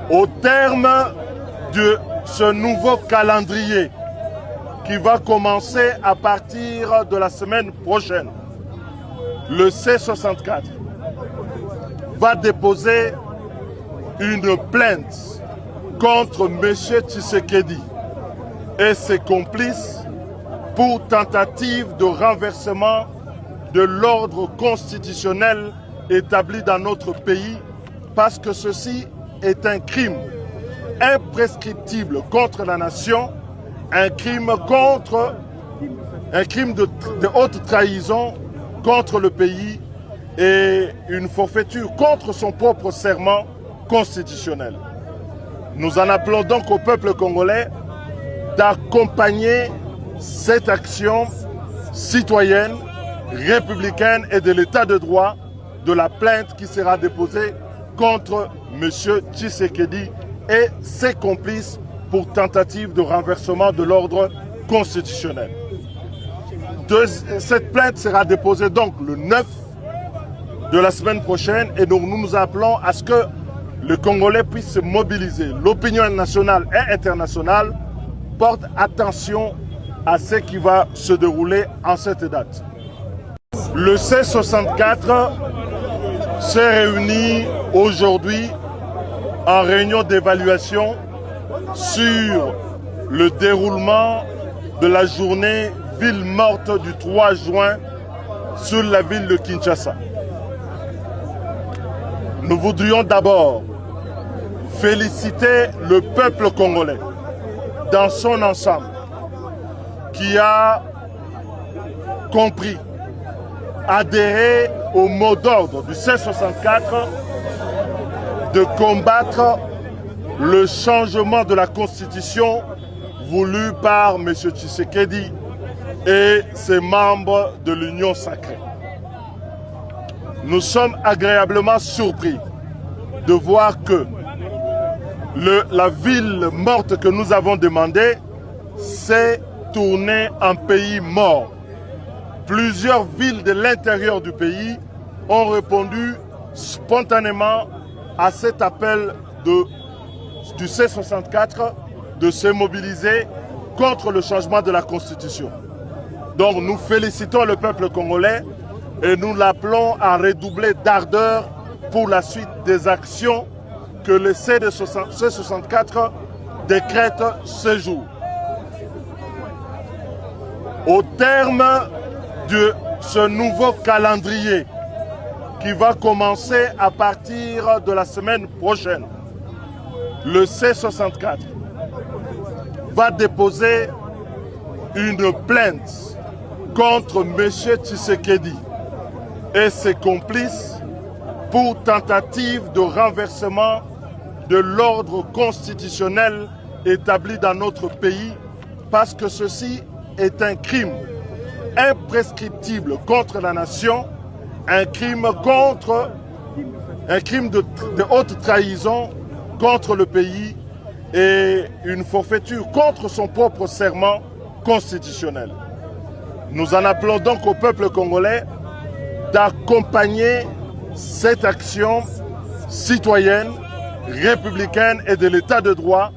Au terme de ce nouveau calendrier qui va commencer à partir de la semaine prochaine, le C64 va déposer une plainte contre M. Tshisekedi et ses complices pour tentative de renversement de l'ordre constitutionnel établi dans notre pays, parce que ceci est un crime imprescriptible contre la nation, un crime de haute trahison contre le pays et une forfaiture contre son propre serment constitutionnel. Nous en appelons donc au peuple congolais d'accompagner cette action citoyenne, républicaine et de l'état de droit de la plainte qui sera déposée contre M. Tshisekedi et ses complices pour tentative de renversement de l'ordre constitutionnel. Cette plainte sera déposée donc le 9 de la semaine prochaine et donc nous nous appelons à ce que le Congolais puisse se mobiliser. L'opinion nationale et internationale porte attention à ce qui va se dérouler en cette date. Le C64 s'est réuni aujourd'hui en réunion d'évaluation sur le déroulement de la journée ville morte du 3 juin sur la ville de Kinshasa. Nous voudrions d'abord féliciter le peuple congolais dans son ensemble qui a compris, adhéré au mot d'ordre du C64 de combattre le changement de la constitution voulu par M. Tshisekedi et ses membres de l'Union sacrée. Nous sommes agréablement surpris de voir que la ville morte que nous avons demandée s'est tournée en pays mort. Plusieurs villes de l'intérieur du pays ont répondu spontanément à cet appel du C64 de se mobiliser contre le changement de la Constitution. Donc nous félicitons le peuple congolais et nous l'appelons à redoubler d'ardeur pour la suite des actions que le C64 décrète ce jour. Au terme de ce nouveau calendrier qui va commencer à partir de la semaine prochaine, le C64 va déposer une plainte contre M. Tshisekedi et ses complices pour tentative de renversement de l'ordre constitutionnel établi dans notre pays, parce que ceci est un crime imprescriptible contre la nation, un crime de haute trahison contre le pays et une forfaiture contre son propre serment constitutionnel. Nous en appelons donc au peuple congolais d'accompagner cette action citoyenne, républicaine et de l'état de droit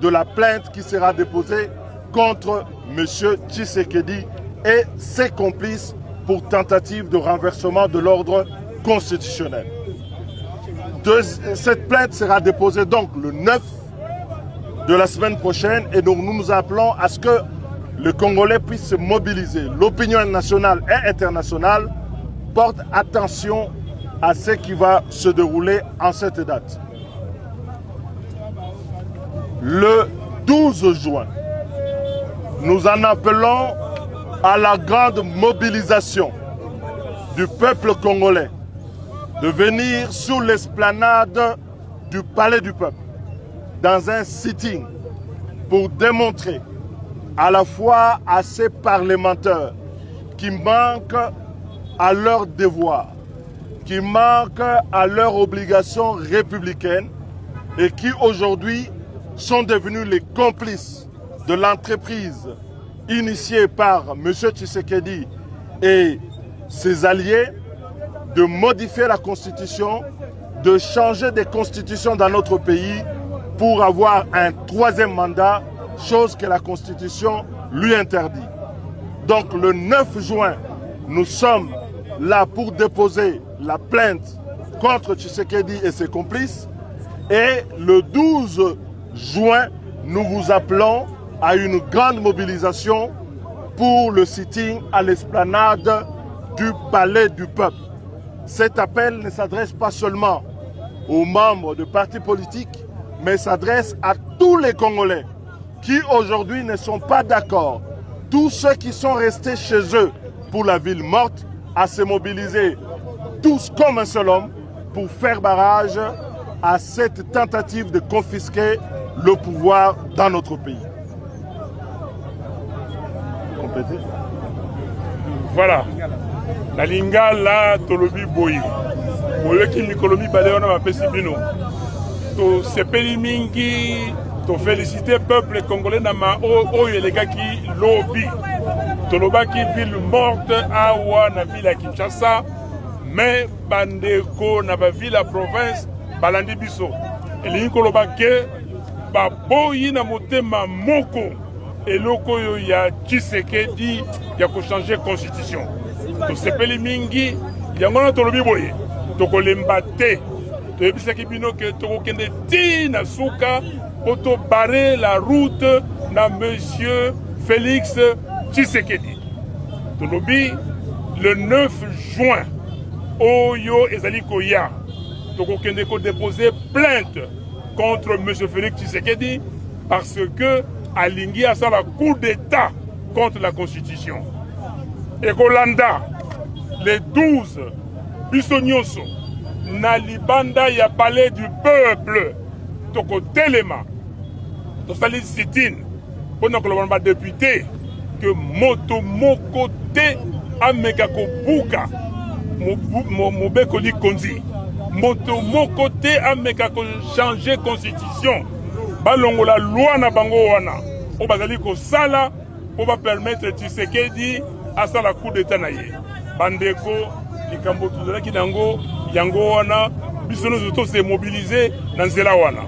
de la plainte qui sera déposée contre M. Tshisekedi et ses complices pour tentative de renversement de l'ordre constitutionnel. Cette plainte sera déposée donc le 9 de la semaine prochaine et donc nous nous appelons à ce que le Congolais puisse se mobiliser. L'opinion nationale et internationale porte attention à ce qui va se dérouler en cette date. Le 12 juin, nous en appelons à la grande mobilisation du peuple congolais de venir sur l'esplanade du Palais du Peuple dans un sitting pour démontrer à la fois à ces parlementaires qui manquent à leur devoir, qui manquent à leurs obligations républicaines et qui aujourd'hui sont devenus les complices de l'entreprise initiée par M. Tshisekedi et ses alliés de modifier la Constitution, de changer des constitutions dans notre pays pour avoir un troisième mandat, chose que la Constitution lui interdit. Donc le 9 juin, nous sommes là pour déposer la plainte contre Tshisekedi et ses complices. Et le 12 juin, nous vous appelons à une grande mobilisation pour le sitting à l'esplanade du Palais du Peuple. Cet appel ne s'adresse pas seulement aux membres de partis politiques, mais s'adresse à tous les Congolais qui aujourd'hui ne sont pas d'accord. Tous ceux qui sont restés chez eux pour la ville morte, à se mobiliser tous comme un seul homme pour faire barrage à cette tentative de confisquer le pouvoir dans notre pays. Complétez. Voilà. La lingala tolobi boyi. Boyoki mikolomi baleona mapesi bino. To sepeli mingi, to féliciter peuple congolais na ma oyo elegaki lobi. Tolobaki ville morte awa na ville ya Kinshasa, mais bandeko na ba ville ya province balandi biso. Elingi koloba ke baboyi na motema moko eloko oyo ya Tshisekedi ya ko changer constitution. To sepeli mingi yango na tolobi boye tokolemba te. Toyebisaki bino ke tokokende ti na suka poto barrer la route na monsieur Félix Tshisekedi. Tolobi le 9 juin Oyo ezali koya tokokende ko déposer plainte contre monsieur Félix Tshisekedi parce que alingi asa la coup d'état contre la constitution. Et Kolanda le 12 biso nyonso na libanda ya palais du peuple toko telema tosali sit-in pona koloba ba député que moto moko te ameka kobuka mobekoli konzi moto moko te ameka ko changer constitution balongola loi na bango wana o bazali ko sala po ba permettre Tshisekedi asala coup d'état na ye bandeko likambo tuzalaki nango yango wana biso nyonso to se mobiliser na nzela wana.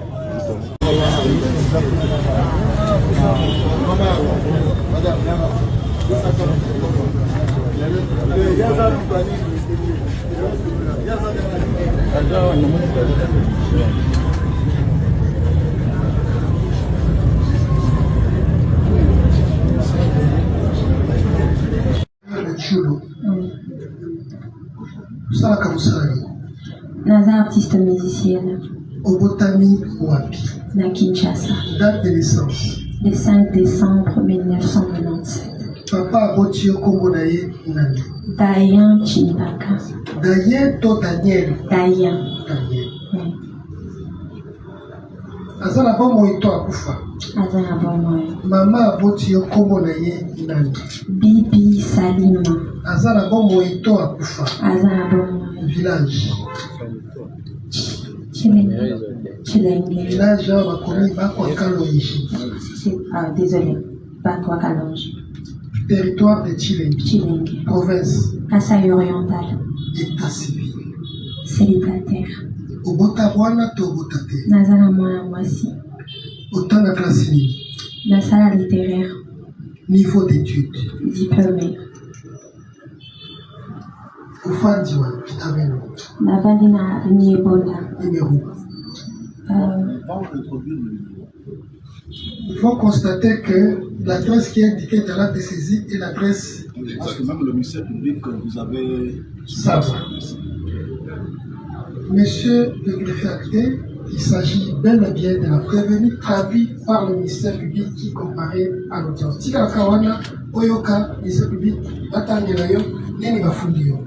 Naza artiste musicienne. Obotami Wapi. Na Kinshasa. Date de naissance. Le 5 décembre 1997. Papa Abotio Kongonaye Nani. Dayan Chimbaka. Dayen to Daniel. Dayan. Daniel. Oui. Azana bomo ito akufa. Azana bomo. Mama Abotio Kongonaye Nani. Bibi Salima. Azana bomo ito akufa. Azana bomo. Village. Chilenge. Village bakomi bakwa Kalonji. Désolé. Bakwa Kalonji. Territoire de Chilenge. Chilenge. Province. Kasaï oriental. État civil. Célibataire. Obotabwana to obotate. Nazala mwana mwasi. Otanga classe nini. Nasala littéraire. Niveau d'études. Diplômé. Ufandi wa kitabeno. Navandi na Niebola. Numéro. Il faut constater que l'adresse qui est indiquée dans l'acte de saisie est l'adresse. Parce que même le ministère public, vous avez. Ça va. Monsieur le greffier acté, il s'agit bel et bien de la prévenue traduite par le ministère public qui comparait à l'audience. Tika Kawana, Oyoka, ministère public, Batangelayo, Neni Bafundio.